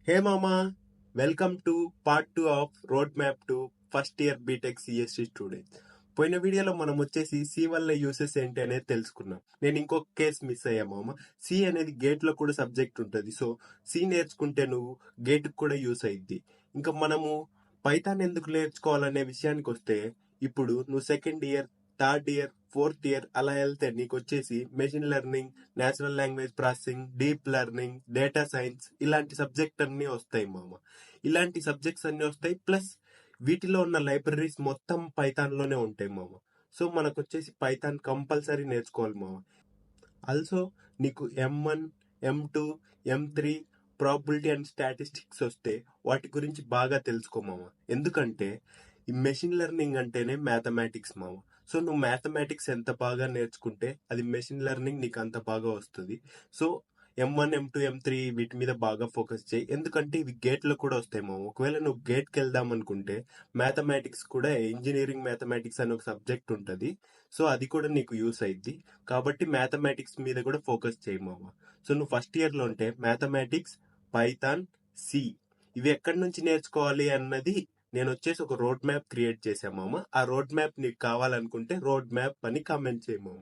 హే మామా, welcome to part 2 of road map to first year BTech CSE students. పోయిన వీడియోలో మనం వచ్చేసి సి వల్ల యూసెస్ ఏంటి అనేది తెలుసుకున్నాం. నేను ఇంకొక కేసు మిస్ అయ్యా మామ. సి అనేది గేట్ లో కూడా సబ్జెక్ట్ ఉంటుంది. సో సి నేర్చుకుంటే నువ్వు గేట్ కూడా యూస్ అయ్యిద్ది. ఇంకా మనము పైథాన్ ఎందుకు నేర్చుకోవాలనే విషయానికి వస్తే, ఇప్పుడు నువ్వు second year, third year, fourth year అలా వెళ్తే నీకు వచ్చేసి machine learning, natural language processing, deep learning, data science ఇలాంటి సబ్జెక్ట్ అన్ని వస్తాయి మామ. ఇలాంటి సబ్జెక్ట్స్ అన్ని వస్తాయి. ప్లస్ వీటిలో ఉన్న లైబ్రరీస్ మొత్తం పైథాన్ లోనే ఉంటాయి మామ. సో మనకు వచ్చేసి పైథాన్ కంపల్సరీ నేర్చుకోవాలి మామ. ఆల్సో నీకు M1, M2, M3 probability and statistics వస్తే వాటి గురించి బాగా తెలుసుకో మామ. ఎందుకంటే ఈ మెషిన్ లెర్నింగ్ అంటేనే మ్యాథమెటిక్స్ మామ. సో నువ్వు మ్యాథమెటిక్స్ ఎంత బాగా నేర్చుకుంటే అది మెషిన్ లెర్నింగ్ నీకు అంత బాగా వస్తుంది. సో M1, M2, M3 వీటి మీద బాగా ఫోకస్ చేయి. ఎందుకంటే ఇవి గేట్లో కూడా వస్తాయి మామ. ఒకవేళ నువ్వు గేట్కి వెళ్దాం అనుకుంటే మ్యాథమెటిక్స్ కూడా, ఇంజనీరింగ్ మ్యాథమెటిక్స్ అనే ఒక సబ్జెక్ట్ ఉంటుంది. సో అది కూడా నీకు యూస్ అయింది. కాబట్టి మ్యాథమెటిక్స్ మీద కూడా ఫోకస్ చేయి మామ. సో నువ్వు ఫస్ట్ ఇయర్ లో ఉంటే మ్యాథమెటిక్స్, పైథాన్, సి ఇవి ఎక్కడి నుంచి నేర్చుకోవాలి అన్నది నేను వచ్చేసి ఒక రోడ్ మ్యాప్ క్రియేట్ చేశాను మామ. ఆ రోడ్ మ్యాప్ నీకు కావాలనుకుంటే రోడ్ మ్యాప్ అని కామెంట్ చేయము.